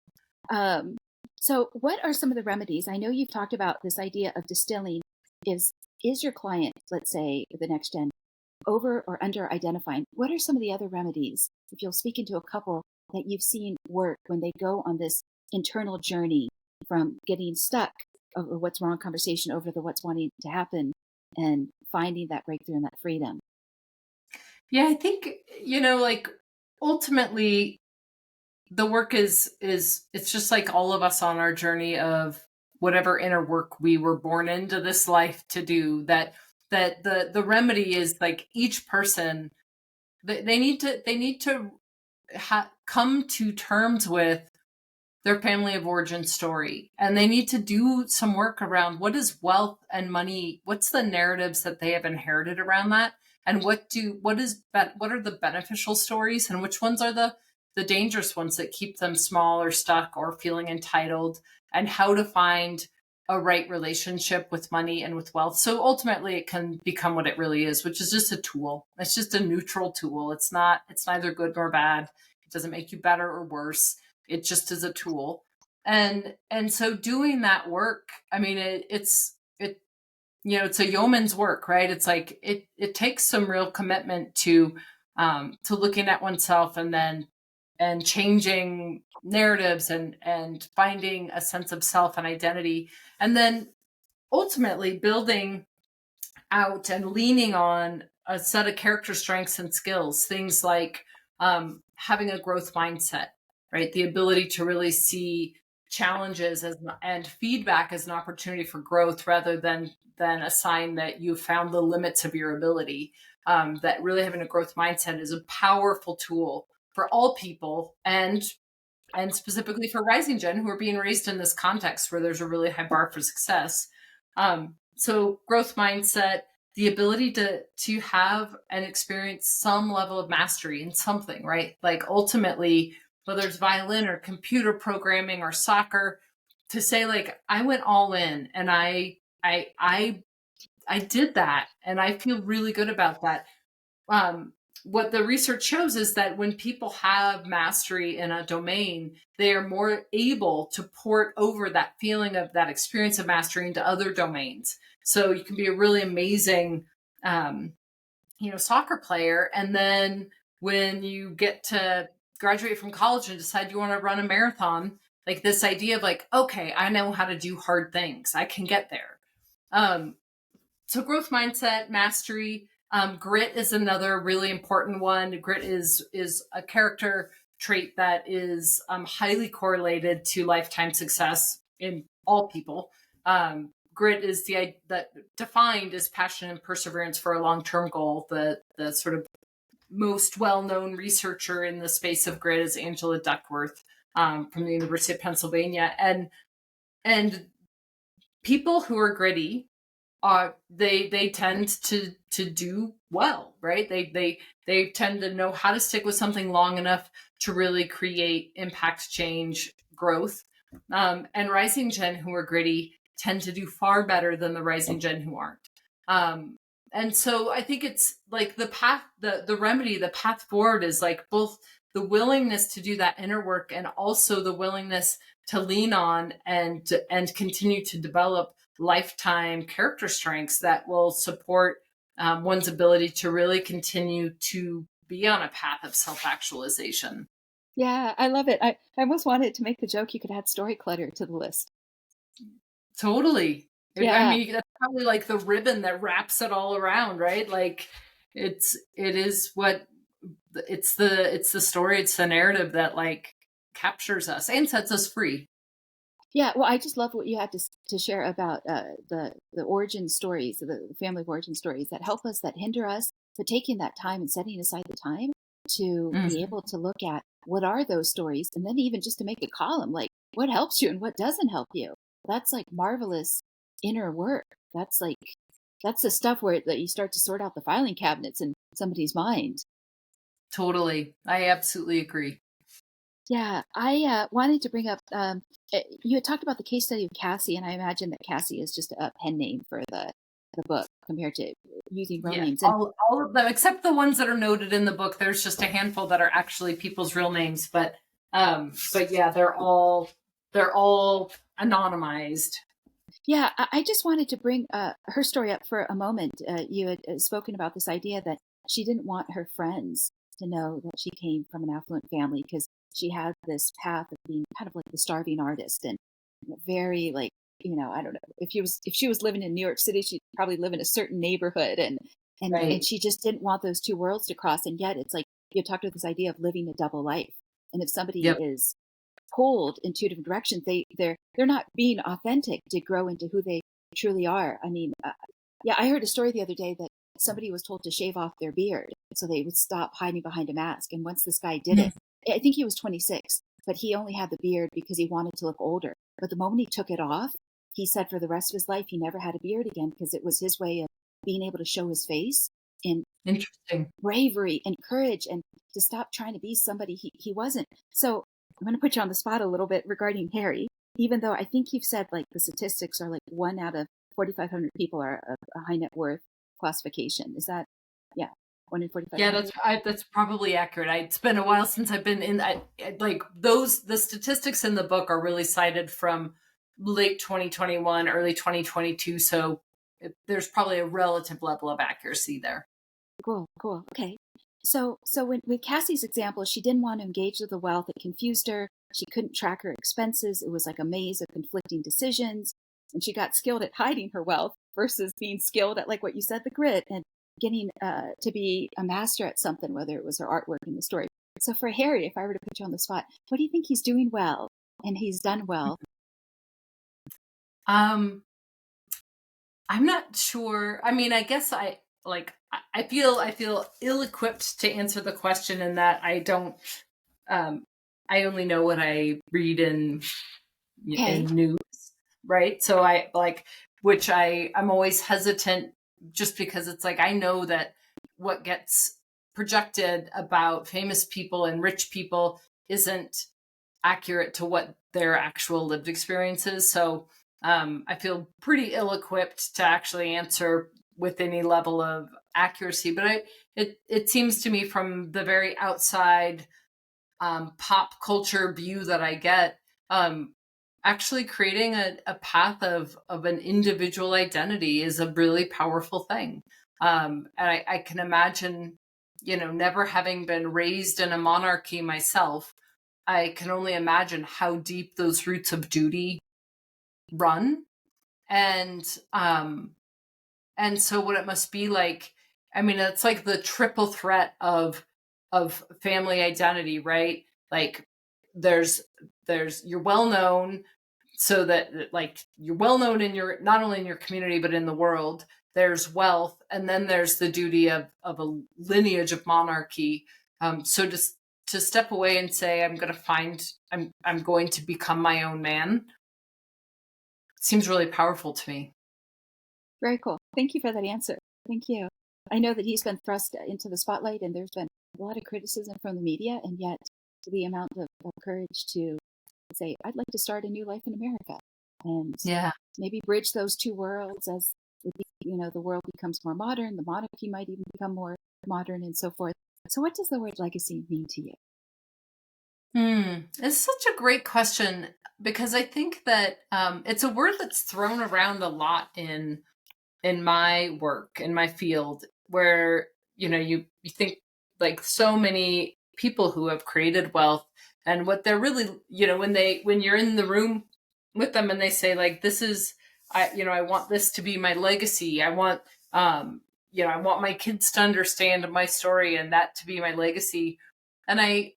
Um, so what are some of the remedies? I know you've talked about this idea of distilling. Is your client, let's say the next gen, over or under identifying? What are some of the other remedies, if you'll speak into a couple that you've seen work when they go on this internal journey from getting stuck over what's wrong conversation over the what's wanting to happen, and finding that breakthrough and that freedom? Yeah, I think, like ultimately the work is it's just like all of us on our journey of whatever inner work we were born into this life to do, that the remedy is like each person, they need to come to terms with their family of origin story, and they need to do some work around what is wealth and money, what's the narratives that they have inherited around that, and what are the beneficial stories, and which ones are the dangerous ones that keep them small or stuck or feeling entitled, and how to find a right relationship with money and with wealth. So ultimately it can become what it really is, which is just a tool. It's just a neutral tool. It's neither good nor bad. It doesn't make you better or worse. It just is a tool. And so doing that work, I mean, it's a yeoman's work, right? It's like it takes some real commitment to looking at oneself, and changing narratives, and finding a sense of self and identity, and then ultimately building out and leaning on a set of character strengths and skills, things like having a growth mindset, right? The ability to really see challenges and feedback as an opportunity for growth, rather than a sign that you found the limits of your ability. That really having a growth mindset is a powerful tool for all people, and specifically for rising gen who are being raised in this context where there's a really high bar for success. So growth mindset, the ability to have and experience some level of mastery in something, right? Like ultimately, whether it's violin or computer programming or soccer, to say like, I went all in, and I did that, and I feel really good about that. What the research shows is that when people have mastery in a domain, they are more able to port over that feeling of that experience of mastery into other domains. So you can be a really amazing, soccer player, and then when you get to graduate from college and decide you want to run a marathon, like this idea of like, okay, I know how to do hard things. I can get there. So growth mindset, mastery, grit is another really important one. Grit is a character trait that is highly correlated to lifetime success in all people. grit is that defined as passion and perseverance for a long-term goal. The sort of most well-known researcher in the space of grit is Angela Duckworth, from the University of Pennsylvania, and people who are gritty, they tend to do well, right? They tend to know how to stick with something long enough to really create impact, change, growth. And rising gen who are gritty tend to do far better than the rising gen who aren't. And so I think it's like the path, the remedy, the path forward is like both the willingness to do that inner work and also the willingness to lean on and continue to develop lifetime character strengths that will support one's ability to really continue to be on a path of self-actualization. Yeah, I love it. I almost wanted to make the joke you could add story clutter to the list. Totally. I Yeah. mean, that's probably like the ribbon that wraps it all around, right? Like it is what it's the story, it's the narrative that like captures us and sets us free. Yeah, well, I just love what you had to share about the origin stories, the family of origin stories that help us, that hinder us, but taking that time and setting aside the time to be Mm, able to look at what are those stories, and then even just to make a column, like what helps you and what doesn't help you. That's like marvelous inner work. That's the stuff where that you start to sort out the filing cabinets in somebody's mind. totally. I absolutely agree. Yeah, I wanted to bring up. You had talked about the case study of Cassie, and I imagine that Cassie is just a pen name for the book compared to using real Yeah, names. And all of them except the ones that are noted in the book. There's just a handful that are actually people's real names, but yeah, they're all anonymized. yeah, I just wanted to bring her story up for a moment. You had spoken about this idea that she didn't want her friends to know that she came from an affluent family because she had this path of being kind of like the starving artist and very like I don't know if she was living in New York City, she'd probably live in a certain neighborhood, and Right. she just didn't want those two worlds to cross. And yet, it's like you talked about this idea of living a double life. And if somebody Yep. is pulled in two different directions, they're not being authentic to grow into who they truly are. I mean, yeah, I heard a story the other day that somebody was told to shave off their beard so they would stop hiding behind a mask. And once this guy did it, Mm, I think he was 26, but he only had the beard because he wanted to look older. But the moment he took it off, he said for the rest of his life he never had a beard again because it was his way of being able to show his face in interesting. bravery and courage and to stop trying to be somebody he wasn't. So I'm going to put you on the spot a little bit regarding Harry, even though I think you've said like the statistics are like 1 out of 4,500 people are a high net worth classification. Is that, yeah, 1 in Yeah, 4,500? that's probably accurate. It's been a while since I've been in. Like the statistics in the book are really cited from late 2021, early 2022. So there's probably a relative level of accuracy there. Cool, cool. Okay. So with Cassie's example, she didn't want to engage with the wealth. It confused her. She couldn't track her expenses. It was like a maze of conflicting decisions. And she got skilled at hiding her wealth versus being skilled at, like what you said, the grit and getting to be a master at something, whether it was her artwork in the story. So for Harry, if I were to put you on the spot, what do you think he's doing well and he's done well? Um, I'm not sure. I mean, I guess I feel ill-equipped to answer the question in that um I only know what I read in Okay. news, right? So I like which I'm always hesitant just because it's like I know that what gets projected about famous people and rich people isn't accurate to what their actual lived experience is. So I feel pretty ill-equipped to actually answer with any level of accuracy. But it seems to me from the very outside pop culture view that I get, actually creating a path of an individual identity is a really powerful thing. And I can imagine, never having been raised in a monarchy myself, I can only imagine how deep those roots of duty run. And and so what it must be like, I mean, it's like the triple threat of family identity, right? Like there's you're well known, so that like you're well known in your, not only in your community but in the world. There's wealth, and then there's the duty of a lineage of monarchy. So just to step away and say I'm going to become my own man seems really powerful to me. Very cool. Thank you for that answer. Thank you. I know that he's been thrust into the spotlight, and there's been a lot of criticism from the media, and yet the amount of courage to say, I'd like to start a new life in America, and Yeah. maybe bridge those two worlds as the world becomes more modern, the monarchy might even become more modern, and so forth. So what does the word legacy mean to you? It's such a great question, because I think that it's a word that's thrown around a lot in my work, in my field, where you think like so many people who have created wealth, and what they're really, when you're in the room with them and they say like, this is, I want this to be my legacy. I want my kids to understand my story and that to be my legacy. And I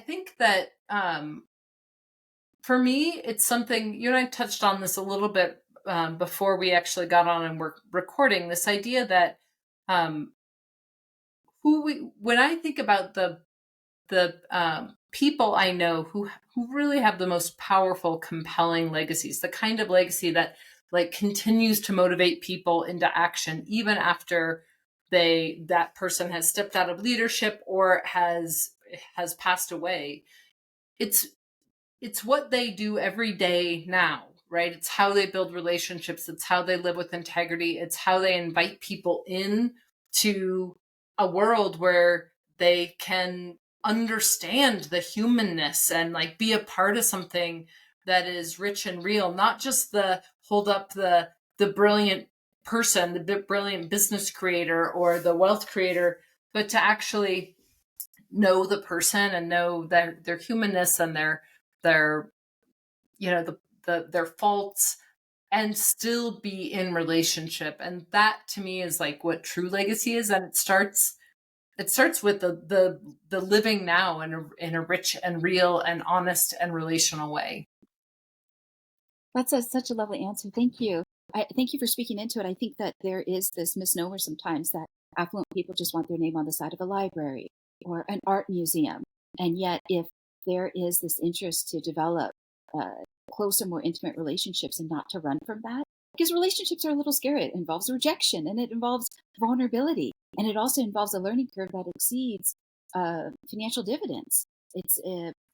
think that for me, it's something, you and I touched on this a little bit before we actually got on and were recording, this idea that um, when I think about the people I know who really have the most powerful, compelling legacies, the kind of legacy that like continues to motivate people into action even after that person has stepped out of leadership or has passed away. It's what they do every day now, right? It's how they build relationships. It's how they live with integrity. It's how they invite people in to a world where they can understand the humanness and like be a part of something that is rich and real, not just the hold up the brilliant person, the brilliant business creator or the wealth creator, but to actually know the person and know their humanness and their their faults, and still be in relationship. And that to me is like what true legacy is. And it starts with the living now in a rich and real and honest and relational way. That's such a lovely answer. Thank you. Thank you for speaking into it. I think that there is this misnomer sometimes that affluent people just want their name on the side of a library or an art museum. And yet, if there is this interest to develop closer, more intimate relationships and not to run from that, because relationships are a little scary. It involves rejection and it involves vulnerability. And it also involves a learning curve that exceeds financial dividends. It's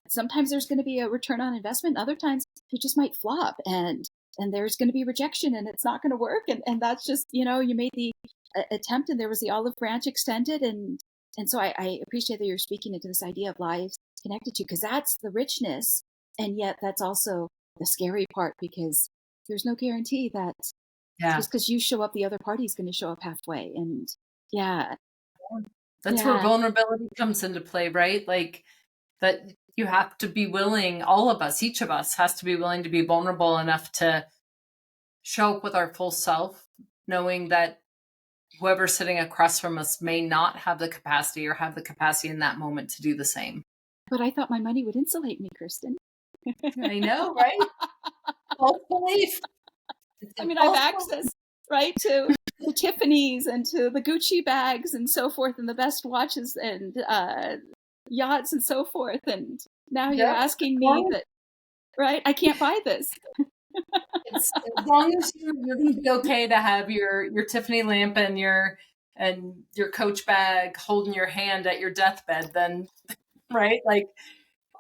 sometimes there's going to be a return on investment. Other times you just might flop and there's going to be rejection and it's not going to work. And that's just, you made the attempt and there was the olive branch extended. And so I appreciate that you're speaking into this idea of lives connected to, because that's the richness. And yet that's also the scary part, because there's no guarantee that Yeah. just because you show up, the other party is going to show up halfway. And yeah, That's where yeah. vulnerability comes into play, right? Like that you have to be willing, all of us, each of us has to be willing to be vulnerable enough to show up with our full self, knowing that whoever's sitting across from us may not have the capacity or have the capacity in that moment to do the same. But I thought my money would insulate me, Kirsten. I know, right? False belief. It's I a mean, I've false access, right, to the Tiffany's and to the Gucci bags and so forth, and the best watches and yachts and so forth. And now you're belief. asking me that, right? I can't buy this. It's as long as you're going to be okay to have your Tiffany lamp and your Coach bag holding your hand at your deathbed, then right, like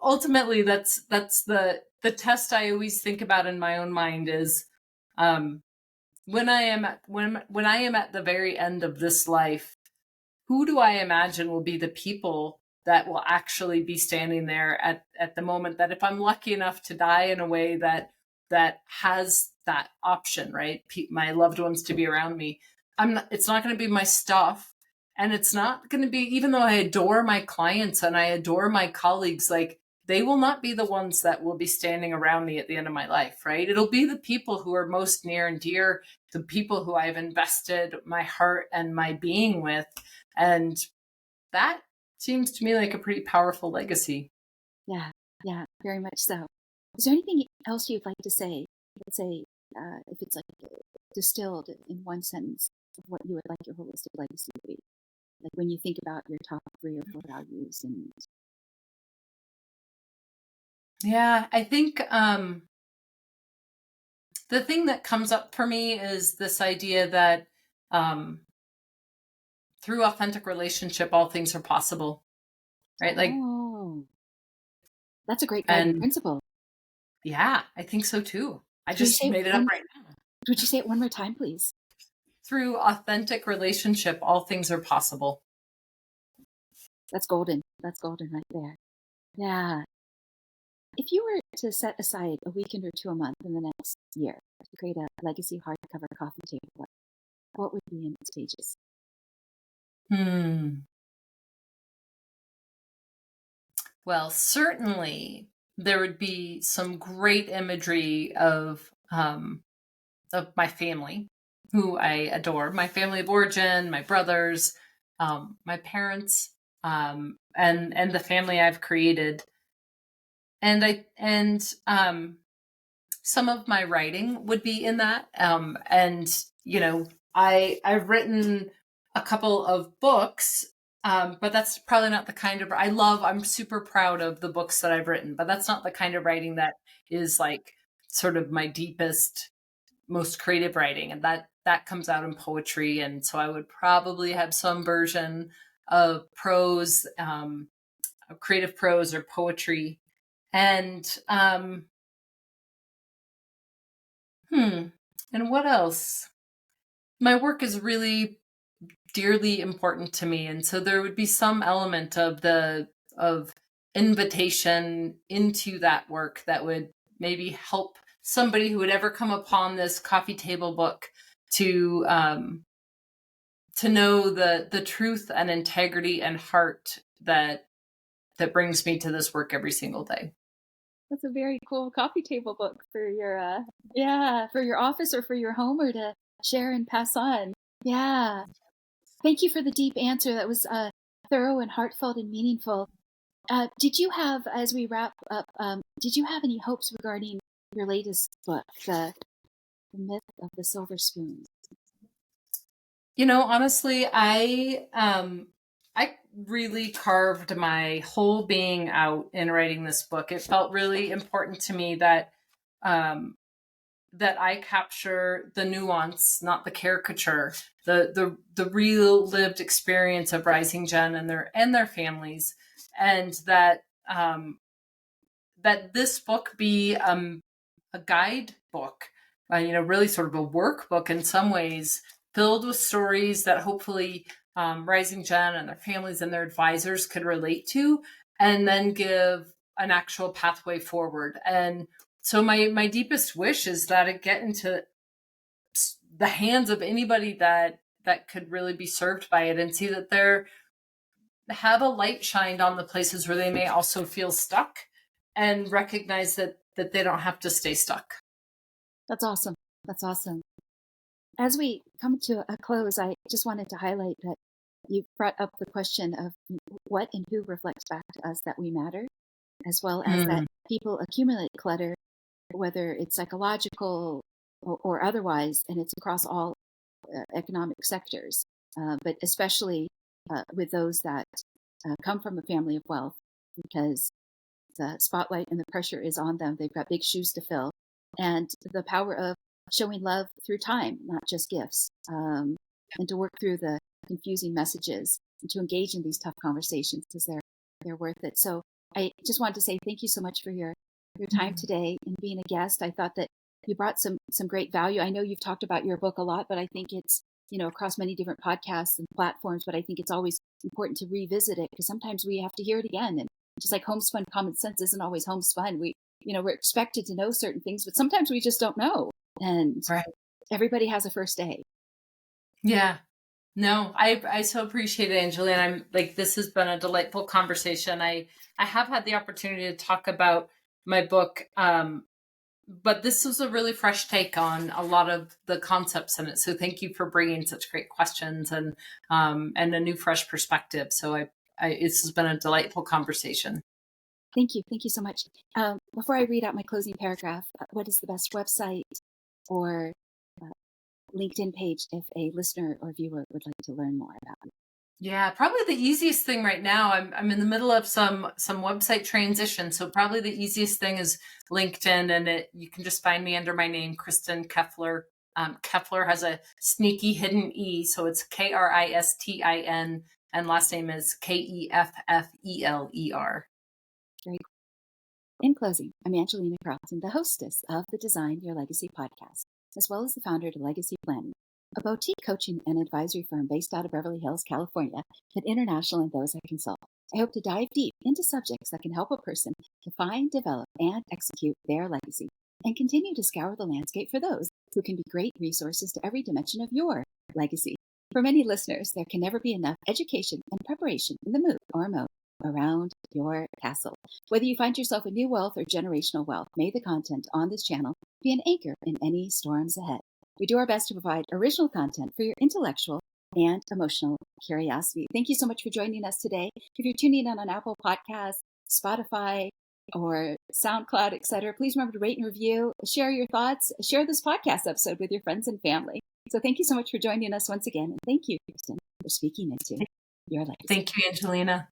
ultimately that's the test I always think about in my own mind is um, when I am at the very end of this life, who do I imagine will be the people that will actually be standing there at the moment that, if I'm lucky enough to die in a way that has that option, right? My loved ones to be around me. It's not going to be my stuff. And it's not going to be, even though I adore my clients and I adore my colleagues, like they will not be the ones that will be standing around me at the end of my life, right? It'll be the people who are most near and dear, the people who I've invested my heart and my being with. And that seems to me like a pretty powerful legacy. Yeah, yeah, very much so. Is there anything else you'd like to say? Let's say, if it's like distilled in one sentence of what you would like your holistic legacy to be. Like when you think about your top 3 or 4 values and Yeah, I think the thing that comes up for me is this idea that um, through authentic relationship, all things are possible, right? Like, oh, that's a great guiding and principle. yeah, I think so too. I Would you just say made it up one? right now. Would you say it one more time, please? Through authentic relationship, all things are possible. That's golden. That's golden right there. Yeah. If you were to set aside a weekend or 2 a month in the next year to create a legacy hardcover coffee table, what would be in its pages? Hmm. Well, certainly there would be some great imagery of my family, who I adore, my family of origin, my brothers, my parents, and the family I've created, and some of my writing would be in that, and I've written a couple of books. But that's probably not the kind of I'm super proud of the books that I've written, but that's not the kind of writing that is like sort of my deepest, most creative writing, and that comes out in poetry. And so I would probably have some version of prose, of creative prose or poetry. And and what else? My work is really dearly important to me, and so there would be some element of invitation into that work that would maybe help somebody who would ever come upon this coffee table book to know the truth and integrity and heart that brings me to this work every single day. That's a very cool coffee table book for your yeah, for your office or for your home or to share and pass on. Yeah. Thank you for the deep answer. That was thorough and heartfelt and meaningful. Did you have, as we wrap up, did you have any hopes regarding your latest book, the Myth of the Silver Spoon? Honestly, I really carved my whole being out in writing this book. It felt really important to me um, that I capture the nuance, not the caricature, the real lived experience of Rising Gen and their families, and that this book be a guidebook, really sort of a workbook in some ways, filled with stories that hopefully Rising Gen and their families and their advisors could relate to, and then give an actual pathway forward. And so my deepest wish is that it get into the hands of anybody that could really be served by it, and see that they're have a light shined on the places where they may also feel stuck, and recognize that they don't have to stay stuck. That's awesome. That's awesome. As we come to a close, I just wanted to highlight that you brought up the question of what and who reflects back to us that we matter, as well as that Mm, people accumulate clutter, whether it's psychological or otherwise, and it's across all economic sectors, but especially with those that come from a family of wealth, because the spotlight and the pressure is on them. They've got big shoes to fill. And the power of showing love through time, not just gifts, and to work through the confusing messages and to engage in these tough conversations because they're worth it. So I just wanted to say thank you so much for your time today and being a guest. I thought that you brought some great value. I know you've talked about your book a lot, but I think it's across many different podcasts and platforms. But I think it's always important to revisit it because sometimes we have to hear it again. And just like homespun common sense isn't always homespun. We're expected to know certain things, but sometimes we just don't know. And right. everybody has a first day. Yeah. No, I so appreciate it, Angeline. I'm like, this has been a delightful conversation. I have had the opportunity to talk about my book, but this was a really fresh take on a lot of the concepts in it. So thank you for bringing such great questions and a new fresh perspective. So this has been a delightful conversation. Thank you. Thank you so much. Before I read out my closing paragraph, what is the best website or uh, LinkedIn page if a listener or viewer would like to learn more about it? Yeah, probably the easiest thing right now. I'm in the middle of some website transition, so probably the easiest thing is LinkedIn, and you can just find me under my name, Kristin Keffeler. Keffeler has a sneaky hidden E, so it's Kristin, and last name is Keffeler. Very cool. In closing, I'm Angelina Carlton, the hostess of the Design Your Legacy podcast, as well as the founder of Legacy Planning, a boutique coaching and advisory firm based out of Beverly Hills, California, but international in those I consult. I hope to dive deep into subjects that can help a person define, develop, and execute their legacy, and continue to scour the landscape for those who can be great resources to every dimension of your legacy. For many listeners, there can never be enough education and preparation in the mood or mode around your castle. Whether you find yourself a new wealth or generational wealth, may the content on this channel be an anchor in any storms ahead. We do our best to provide original content for your intellectual and emotional curiosity. Thank you so much for joining us today. If you're tuning in on Apple Podcasts, Spotify, or SoundCloud, etc., please remember to rate and review, share your thoughts, share this podcast episode with your friends and family. So thank you so much for joining us once again. And thank you, Kirsten, for speaking into your legacy. Thank you, Angelina.